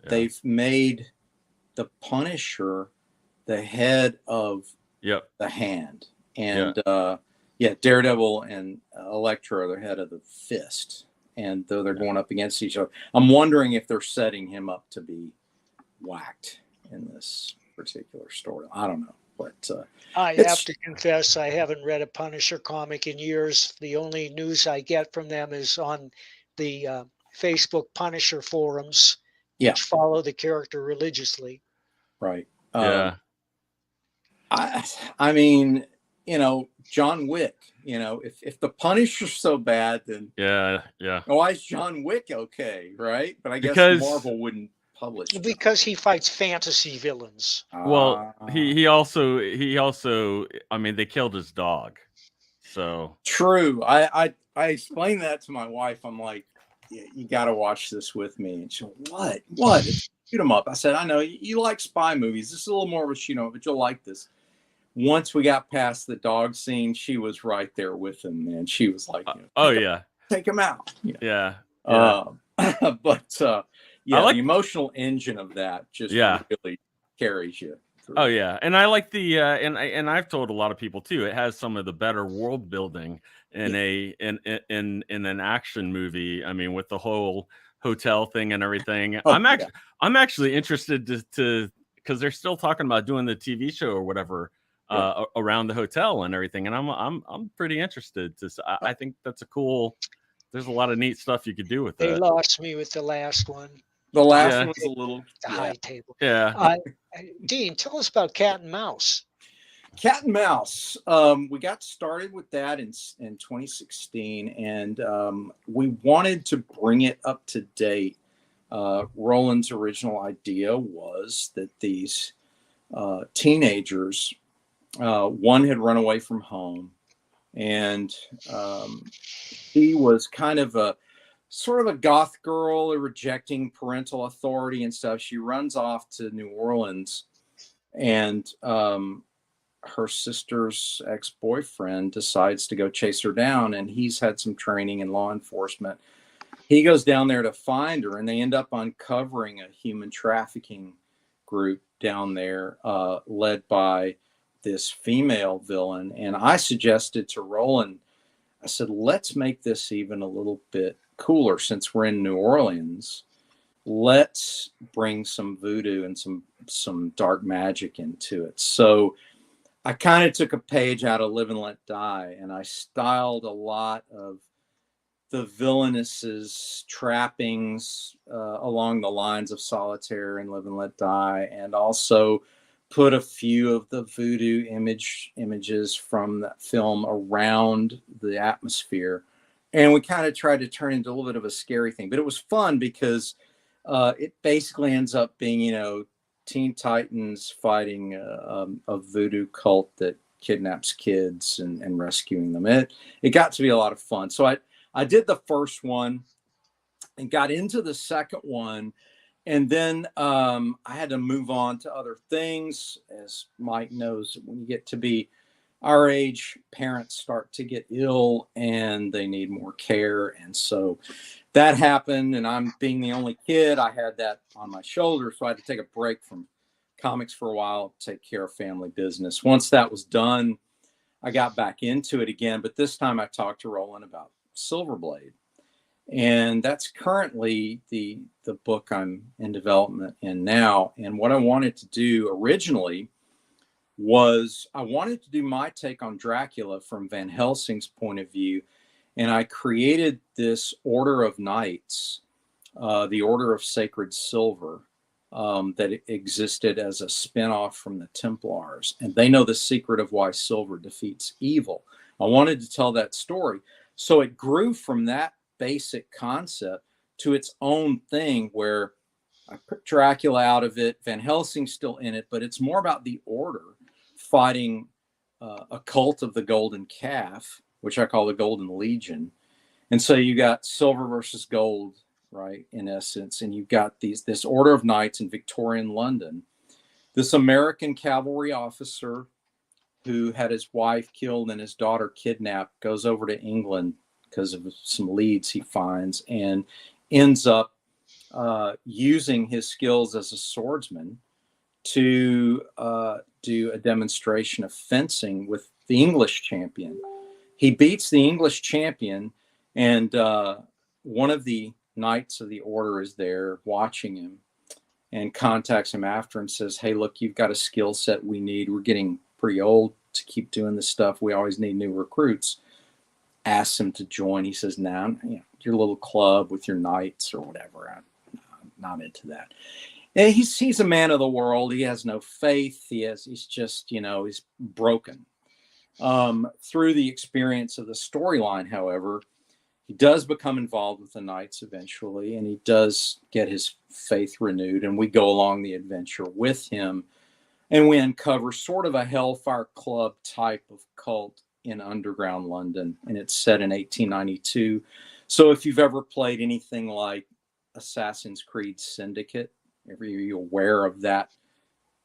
they've made the Punisher the head of the hand. And Daredevil and Elektra are the head of the fist. And though they're going up against each other, I'm wondering if they're setting him up to be whacked in this particular story. I don't know. But I have to confess, I haven't read a Punisher comic in years. The only news I get from them is on the Facebook Punisher forums, which follow the character religiously. Right. I mean, John Wick, if the Punisher's so bad, then why is John Wick okay, right? But I guess Marvel wouldn't publish because he fights fantasy villains. Well, he also they killed his dog. So true. I explained that to my wife. I'm like, you got to watch this with me. And she's like, what? Shoot him up. I said, I know you like spy movies. This is a little more of a shoot 'em up, but you'll like this. Once we got past the dog scene, she was right there with him, man. She was like, take him out. But the emotional engine of that just really carries you through. Oh yeah, and I like the and I've told a lot of people too. It has some of the better world building in in an action movie. I mean, with the whole hotel thing and everything. I'm actually interested to because they're still talking about doing the TV show or whatever. Around the hotel and everything, and I'm pretty interested to. I think that's a cool. There's a lot of neat stuff you could do with that. They lost me with the last one. The last one was a little high table. Yeah. Dean, tell us about Cat and Mouse. Cat and Mouse. We got started with that in 2016, and we wanted to bring it up to date. Roland's original idea was that these teenagers. One had run away from home, and he was kind of a sort of a goth girl, rejecting parental authority and stuff. She runs off to New Orleans, and her sister's ex-boyfriend decides to go chase her down, and he's had some training in law enforcement. He goes down there to find her, and they end up uncovering a human trafficking group down there, led by this female villain. And I suggested to Roland, I said, let's make this even a little bit cooler. Since we're in New Orleans, let's bring some voodoo and some dark magic into it. So I kind of took a page out of Live and Let Die, and I styled a lot of the villainess's trappings along the lines of Solitaire and Live and Let Die, and also put a few of the voodoo images from that film around the atmosphere. And we kind of tried to turn into a little bit of a scary thing, but it was fun because it basically ends up being, you know, Teen Titans fighting a voodoo cult that kidnaps kids and rescuing them. It got to be a lot of fun. So I did the first one and got into the second one. And then I had to move on to other things. As Mike knows, when you get to be our age, parents start to get ill and they need more care. And so that happened. And I'm being the only kid, I had that on my shoulder. So I had to take a break from comics for a while, take care of family business. Once that was done, I got back into it again. But this time I talked to Roland about SILVERBLADE. And that's currently the book I'm in development in now. And what I wanted to do originally was I wanted to do my take on Dracula from Van Helsing's point of view. And I created this Order of Knights, the Order of Sacred Silver, that existed as a spinoff from the Templars. And they know the secret of why silver defeats evil. I wanted to tell that story. So it grew from that basic concept to its own thing where I put Dracula out of it. Van Helsing's still in it, but it's more about the Order fighting a cult of the Golden Calf, which I call the Golden Legion. And so you got silver versus gold, right, in essence. And you've got this Order of Knights in Victorian London. This American cavalry officer who had his wife killed and his daughter kidnapped goes over to England because of some leads he finds, and ends up using his skills as a swordsman to do a demonstration of fencing with the English champion. He beats the English champion, and one of the Knights of the Order is there watching him and contacts him after and says, "Hey, look, you've got a skill set we need. We're getting pretty old to keep doing this stuff. We always need new recruits." Asks him to join. He says, "Nah, you know, your little club with your knights or whatever. I'm not into that." And he's a man of the world. He has no faith. He's just, you know, he's broken. Through the experience of the storyline, however, he does become involved with the Knights eventually, and he does get his faith renewed. And we go along the adventure with him, and we uncover sort of a Hellfire Club type of cult in underground London, and it's set in 1892. So if you've ever played anything like Assassin's Creed Syndicate, are you aware of that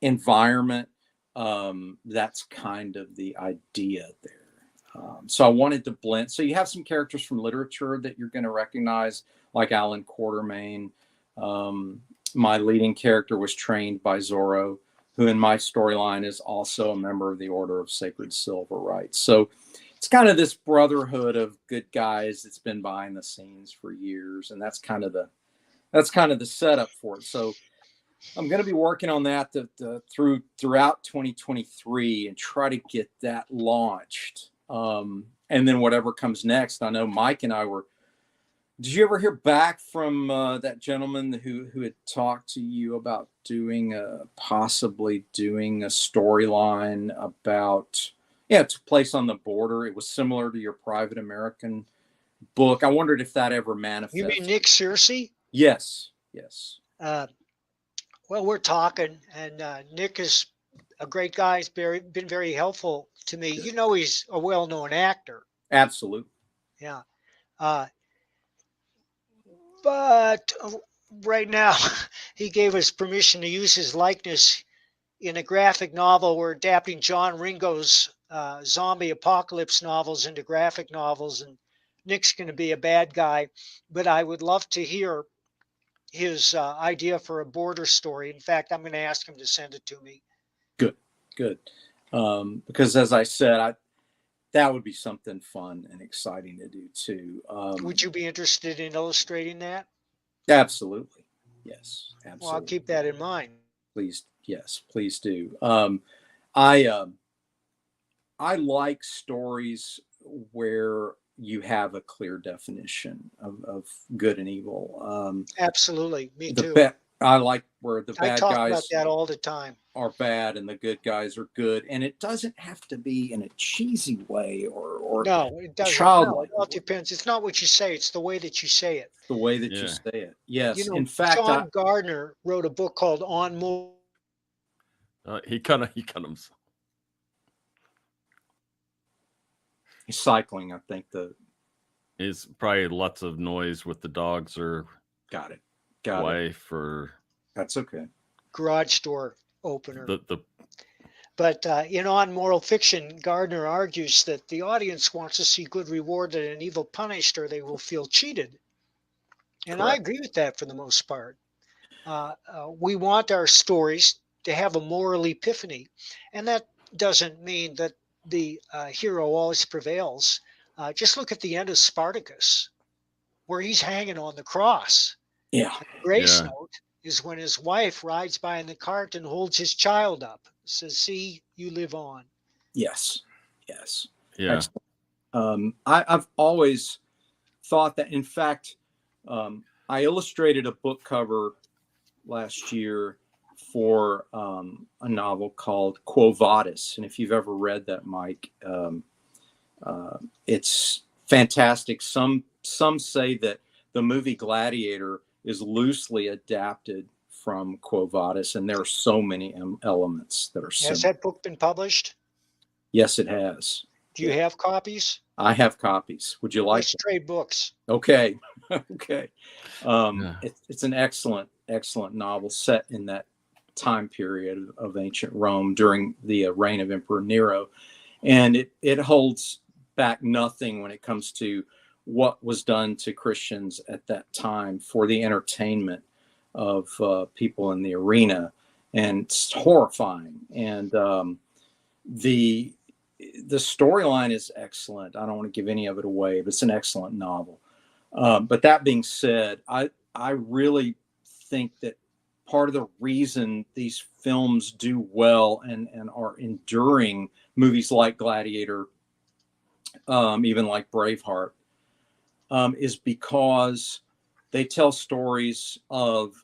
environment? That's kind of the idea there. So I wanted to blend. So you have some characters from literature that you're going to recognize, like Alan Quatermain. My leading character was trained by Zorro, who in my storyline is also a member of the Order of Sacred Silver, right? So it's kind of this brotherhood of good guys that's been behind the scenes for years, and that's kind of the setup for it. So I'm going to be working on that throughout 2023 and try to get that launched. And then whatever comes next, I know Mike and I were. Did you ever hear back from that gentleman who had talked to you about possibly doing a storyline about, it took place on the border. It was similar to your Private American book. I wondered if that ever manifested. You mean Nick Searcy? Yes. Well, we're talking, and Nick is a great guy. He's been very helpful to me. You know, he's a well-known actor. Absolutely. Yeah. But right now, he gave us permission to use his likeness in a graphic novel. We're adapting John Ringo's zombie apocalypse novels into graphic novels, and Nick's going to be a bad guy. But I would love to hear his idea for a border story. In fact, I'm going to ask him to send it to me. Good. Because as I said, that would be something fun and exciting to do too. Would you be interested in illustrating that? Absolutely. Yes. Absolutely. Well, I'll keep that in mind. Please. Yes, please do. I like stories where you have a clear definition of good and evil. Absolutely, me too. I like where the I bad talk about guys that all the time. are bad and the good guys are good, and it doesn't have to be in a cheesy way or No, it doesn't. No, childlike. it all depends. It's not what you say; it's the way that you say it. The way that you Yeah. say it. Yes. You know, In fact, John Gardner wrote a book called On Moral. He cut himself. he's cycling. I think Is probably lots of noise with the dogs or got it. wife or That's okay. Garage door opener. the But in On Moral Fiction, Gardner argues that the audience wants to see good rewarded and evil punished, or they will feel cheated. And I Correct. agree with that for the most part. We want our stories to have a moral epiphany, and that doesn't mean that the hero always prevails. Just look at the end of Spartacus, where he's hanging on the cross. Yeah. The grace Yeah. note is when his wife rides by in the cart and holds his child up, says, "See, you live on." Yes. Yes. yeah. Excellent. I've always thought that. In fact, I illustrated a book cover last year for a novel called Quo Vadis, and if you've ever read that, Mike, it's fantastic. Some say that the movie Gladiator is loosely adapted from Quo Vadis, and there are so many elements that are Has similar. that book been published? Yes, it has. Do you have copies? I have copies. Would you like Let's trade books. Okay. Okay. Yeah. It's an excellent novel set in that time period of ancient Rome during the reign of Emperor Nero. And it holds back nothing when it comes to what was done to Christians at that time for the entertainment of people in the arena. And it's horrifying. And the storyline is excellent. I don't want to give any of it away, but it's an excellent novel. But that being said, I really think that part of the reason these films do well and are enduring, movies like Gladiator, even like Braveheart, is because they tell stories of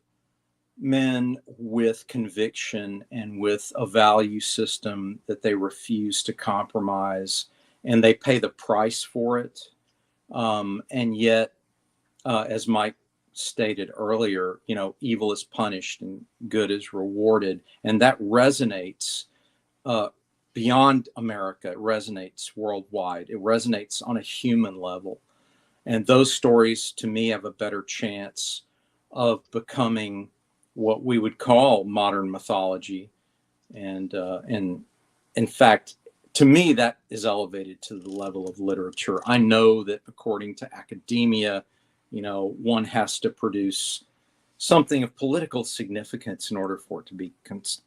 men with conviction and with a value system that they refuse to compromise, and they pay the price for it. And yet, as Mike stated earlier, evil is punished and good is rewarded. And that resonates beyond America. It resonates worldwide. It resonates on a human level. And those stories, to me, have a better chance of becoming what we would call modern mythology. And in fact, to me, that is elevated to the level of literature. I know that according to academia, one has to produce something of political significance in order for it to be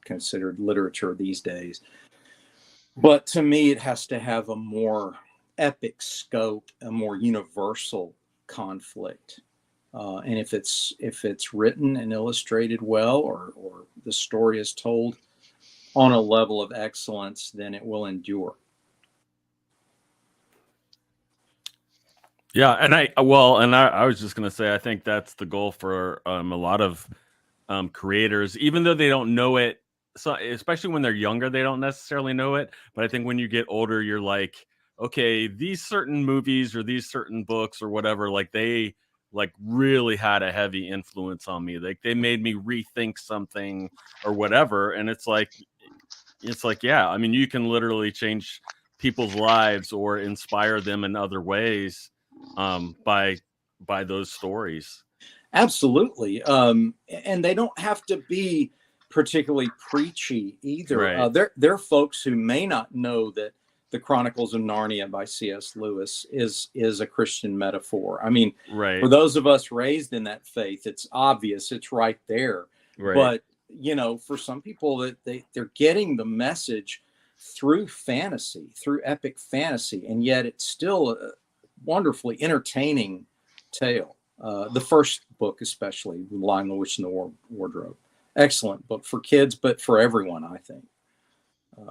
considered literature these days. But to me, it has to have a more epic scope, a more universal conflict. And if it's written and illustrated well, or the story is told on a level of excellence, then it will endure. Yeah, and I was just gonna say, I think that's the goal for a lot of creators, even though they don't know it. So especially when they're younger, they don't necessarily know it. But I think when you get older, you're like, okay, these certain movies or these certain books or whatever, like they really had a heavy influence on me. Like they made me rethink something or whatever. And it's like, yeah, I mean, you can literally change people's lives or inspire them in other ways by those stories. Absolutely. And they don't have to be particularly preachy either. Right. There are folks who may not know that the Chronicles of Narnia by C.S. Lewis is a Christian metaphor. I mean, right. For those of us raised in that faith, it's obvious, it's right there. Right. But, for some people, that they're getting the message through fantasy, through epic fantasy, and yet it's still a wonderfully entertaining tale. The first book, especially, Lion, the Witch, and the Wardrobe. Excellent book for kids, but for everyone, I think.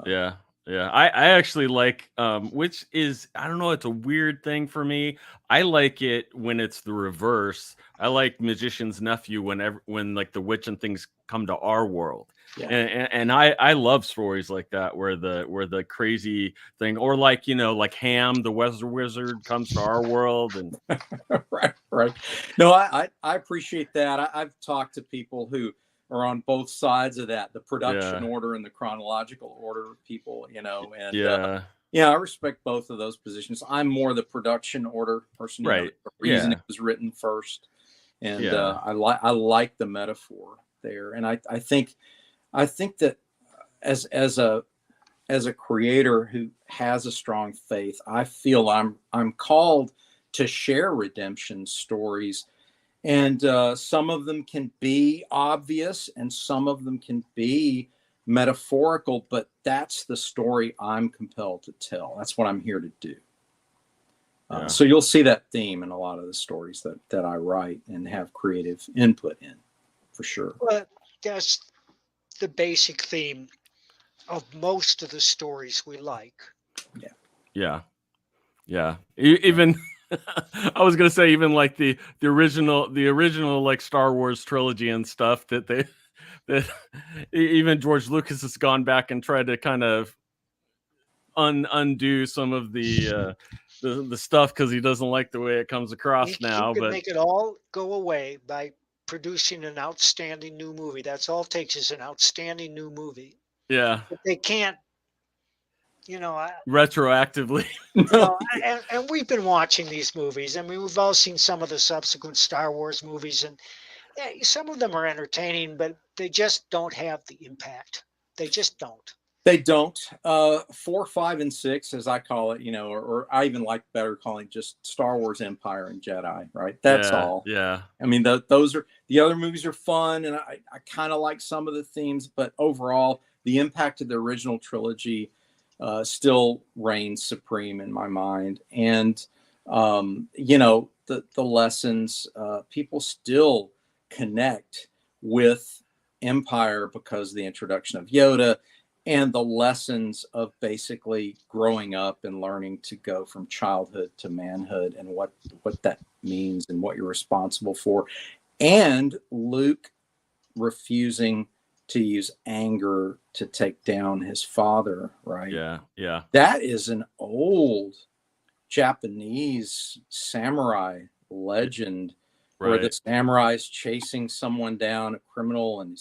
Yeah. Yeah, I actually like which is, I don't know, it's a weird thing for me. I like it when it's the reverse. I like Magician's Nephew when like the witch and things come to our world. Yeah. And I love stories like that where the crazy thing, or like, you know, like Ham the Wizard comes to our world. And right. No, I appreciate that. I've talked to people who are on both sides of that, the production yeah, order and the chronological order people, you know, and yeah, yeah, I respect both of those positions. I'm more the production order person, you know, right, the reason yeah, it was written first. And yeah, I like the metaphor there. And I think that as a creator who has a strong faith, I feel I'm called to share redemption stories, and some of them can be obvious and some of them can be metaphorical, but that's the story I'm compelled to tell. That's what I'm here to do. yeah. So you'll see that theme in a lot of the stories that I write and have creative input in, for sure. But that's the basic theme of most of the stories we like. Yeah. Yeah. Even I was gonna say, even like the original like Star Wars trilogy and stuff, that even George Lucas has gone back and tried to kind of undo some of the stuff because he doesn't like the way it comes across He now. could But make it all go away by producing an outstanding new movie. That's all it takes is an outstanding new movie. yeah, But they can't, you know, retroactively. No, and we've been watching these movies. I mean, we've all seen some of the subsequent Star Wars movies, and some of them are entertaining, but they just don't have the impact. They just don't. they don't. 4, 5, and 6, as I call it, you know, or I even like better calling just Star Wars, Empire, and Jedi. Right, that's Yeah, all. yeah, I mean, those are the other movies are fun, and I kind of like some of the themes, but overall, the impact of the original trilogy still reigns supreme in my mind. And you know, the lessons, people still connect with Empire because of the introduction of Yoda and the lessons of basically growing up and learning to go from childhood to manhood and what that means and what you're responsible for. And Luke refusing to use anger to take down his father, right? yeah, yeah. That is an old Japanese samurai legend where the Right. samurai is chasing someone down, a criminal, and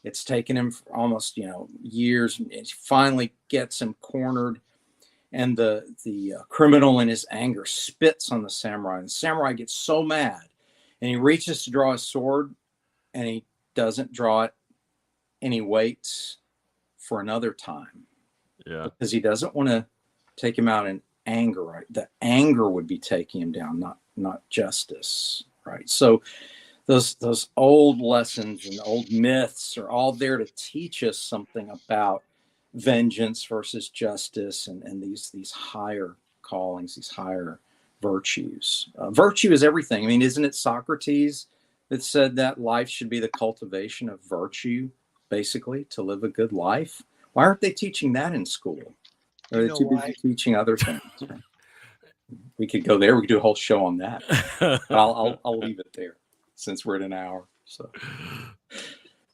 it's taken him for almost, you know, years. And it finally gets him cornered, and the criminal in his anger spits on the samurai. And the samurai gets so mad, and he reaches to draw his sword, and he doesn't draw it, and he waits for another time Yeah, because he doesn't want to take him out in anger. Right, the anger would be taking him down, not justice. Right, so those old lessons and old myths are all there to teach us something about vengeance versus justice, and these higher callings, these higher virtues. Virtue is everything. I mean, isn't it Socrates that said that life should be the cultivation of virtue, basically, to live a good life? Why aren't they teaching that in school? Are You they know too busy why? teaching other things? We could go there. We could do a whole show on that. But I'll leave it there since we're at an hour. So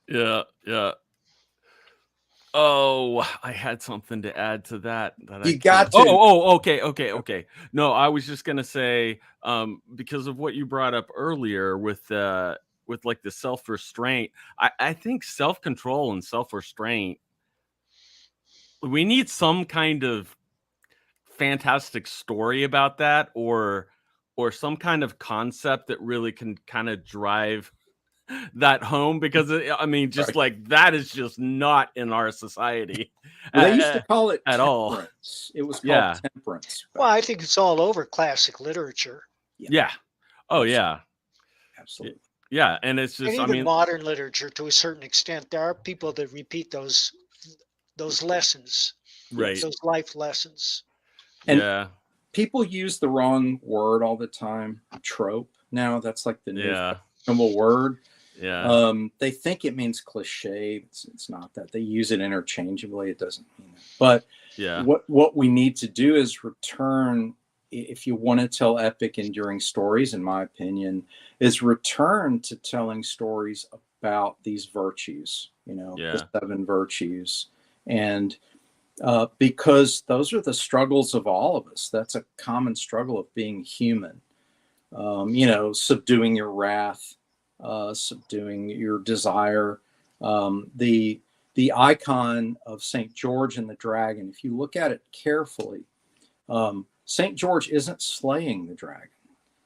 yeah, yeah. Oh, I had something to add to that I you can't. got to. Okay. No, I was just gonna say, because of what you brought up earlier with like the self-restraint, I think self-control and self-restraint, we need some kind of fantastic story about that, or some kind of concept that really can kind of drive that home, because I mean, just Right. like that is just not in our society Well, they used to call it at all. temperance. It was called Yeah. temperance. Well, I think it's all over classic literature Yeah. Oh yeah. Absolutely. Yeah, and it's and just, I even mean, modern literature to a certain extent. There are people that repeat those lessons, right. those life lessons. And Yeah. people use the wrong word all the time. Trope. Now that's like the new Yeah. fashionable word. Yeah. They think it means cliche. It's not that. They use it interchangeably. It doesn't mean that. But Yeah. What we need to do is return, if you want to tell epic, enduring stories, in my opinion, is return to telling stories about these virtues, the 7 virtues. And because those are the struggles of all of us. That's a common struggle of being human. Subduing your wrath, subduing your desire. The icon of St. George and the dragon, if you look at it carefully, St. George isn't slaying the dragon.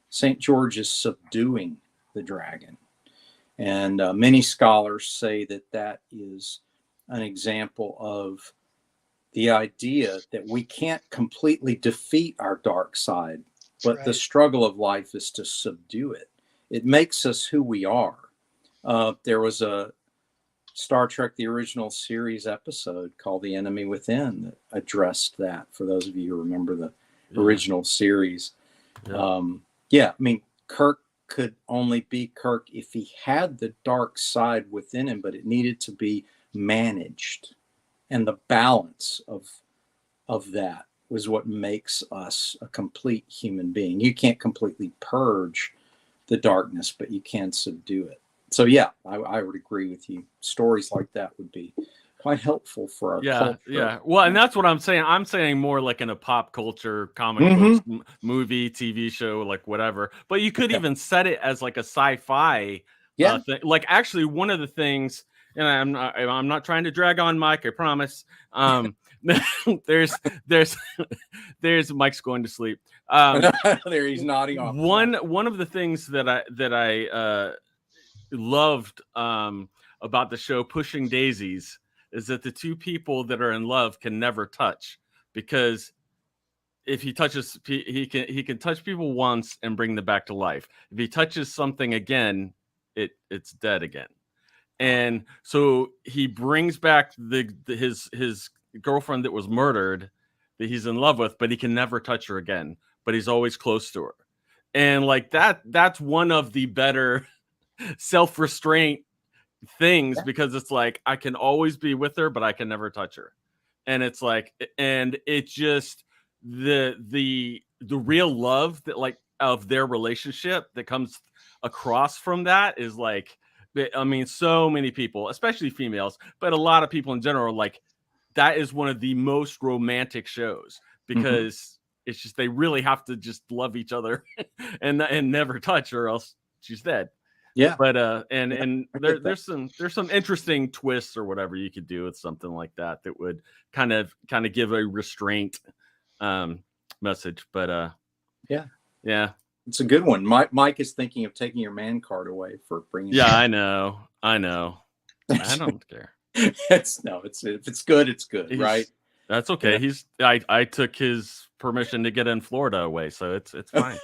St. George is subduing the dragon. And many scholars say that is an example of the idea that we can't completely defeat our dark side, but the struggle of life is to subdue it. It makes us who we are. There was a Star Trek, the original series episode called The Enemy Within that addressed that, for those of you who remember the original series. I mean, Kirk could only be Kirk if he had the dark side within him, but it needed to be managed. And the balance of that was what makes us a complete human being. You can't completely purge the darkness, but you can subdue it. So yeah, I would agree with you. Stories like that would be quite helpful for our culture. Yeah. Well, and that's what I'm saying. I'm saying more like in a pop culture, comic books, movie, TV show, like whatever. But you could even set it as like a sci-fi thing. Like actually one of the things, and I'm not trying to drag on Mike, I promise. There's Mike's going to sleep. There he's nodding off. One of the things that I loved about the show Pushing Daisies is that the two people that are in love can never touch, because if he touches, he can touch people once and bring them back to life. If he touches something again, it's dead again. And so he brings back his girlfriend that was murdered, that he's in love with, but he can never touch her again, but he's always close to her. And like that's one of the better self-restraint things, because it's like I can always be with her, but I can never touch her. And it's like, and it's just the real love that like of their relationship that comes across from that is like, I mean, so many people, especially females, but a lot of people in general, like that is one of the most romantic shows, because it's just, they really have to just love each other and never touch, or else she's dead. Yeah. But and there's some interesting twists or whatever you could do with something like that would kind of give a restraint message. But yeah. It's a good one. Mike is thinking of taking your man card away for bringing. Yeah, I know. I don't care. If it's good, it's good, right? That's okay. Yeah. I took his permission to get in Florida away, so it's fine.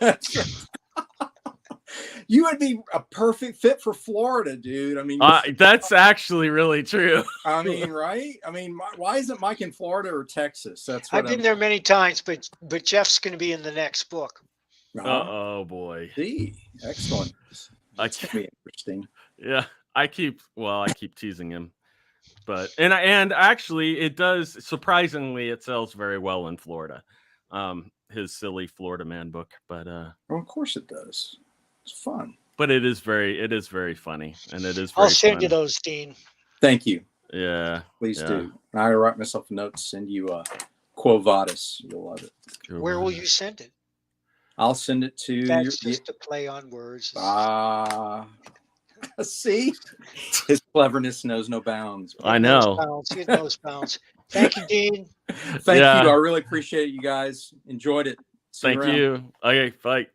You would be a perfect fit for Florida, dude. I mean, that's actually really true. I mean, right? I mean, why isn't Mike in Florida or Texas? I've been there many times, but Jeff's going to be in the next book. Oh boy! See, excellent. That's gonna be interesting. Yeah, I keep teasing him, but and actually, it does, surprisingly, it sells very well in Florida. His silly Florida Man book, but well, of course it does. It's fun, but it is very funny, and it is. I'll send you those, Dean. Thank you. Yeah, please do. I write myself a note to send you Quo Vadis. You'll love it. Where will you send it? I'll send it to. That's just a play on words. See, his cleverness knows no bounds. I know. It knows bounds. Thank you, Dean. Thank you. I really appreciate it, you guys. Enjoyed it. Thank you. Okay, bye.